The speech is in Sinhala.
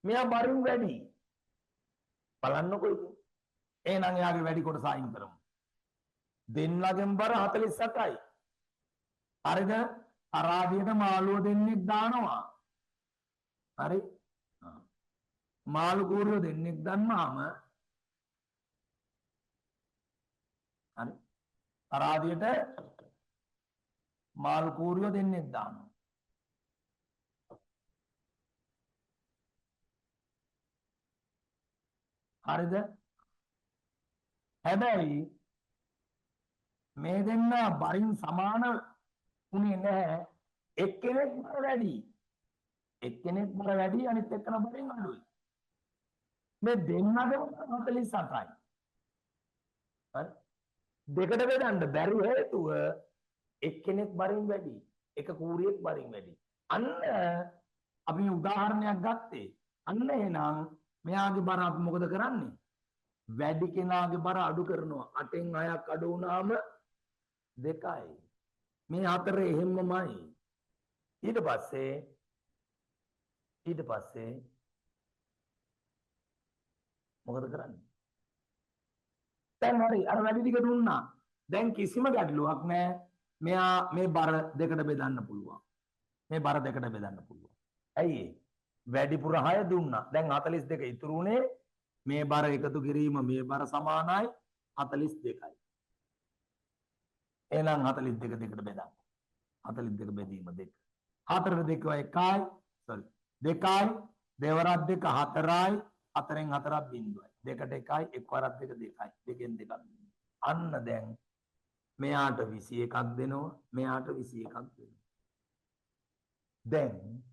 මෙයා බරින් වැඩි. බලන්නකො ඉතින්. එහෙනම් එයාගේ වැඩි කොටස අයින් කරමු. දෙන්නගෙන් බර 48යි. හරිද? අරාබියට මාළුව දෙන්නෙක් දානවා. හරි? මාළු කූරියෝ දෙන්නෙක් දැම්මාම හරි? අරාබියට මාළු කූරියෝ දෙන්නෙක් දානවා. හරිද? හැබැයි මේ දෙන්න බරින් සමාන උනේ නැහැ. එක්කෙනෙක් බර වැඩි. එක්කෙනෙක් බර වැඩි අනිත් එක්කන බරින් අඩුයි. මේ දෙන්නගෙම 48යි. හරි? දෙකට බෙදන්න බැරි හේතුව එක්කෙනෙක් බරින් වැඩි. එක කූරියෙක් බරින් වැඩි. අන්න අපි උදාහරණයක් ගත්තේ. අන්න එහෙනම් මෙයාගේ බර අපි මොකද කරන්නේ? වැඩි කෙනාගේ බර අඩු කරනවා. 8න් 6ක් අඩු වුණාම 2යි. මේ හතරේ එහෙමමයි. ඊට පස්සේ මොකද කරන්නේ? දැන් හරි අර වැඩි ටික දුන්නා. දැන් කිසිම ගැටලුවක් නැහැ. මෙයා මේ බර දෙකට බෙදන්න පුළුවන්. මේ බර දෙකට බෙදන්න පුළුවන්. ඇයි ඒ? වැඩිපුර 6 දුන්නා. දැන් 42 ඉතුරු උනේ. මේ බර එකතු කිරීම මේ බර සමානයි 42යි. එහෙනම් 42 දෙකට බෙදන්න. 42 බෙදීම 2. 4 2 1යි. sorry 2යි. දෙවරක් 2 4යි. 4න් 4ක් බිඳුවයි. 2ට 1යි. 1 වරක් 2 2යි. 2න් 2ක්. අන්න දැන් මෙයාට 21ක් දෙනවා. මෙයාට 21ක් දෙනවා. දැන්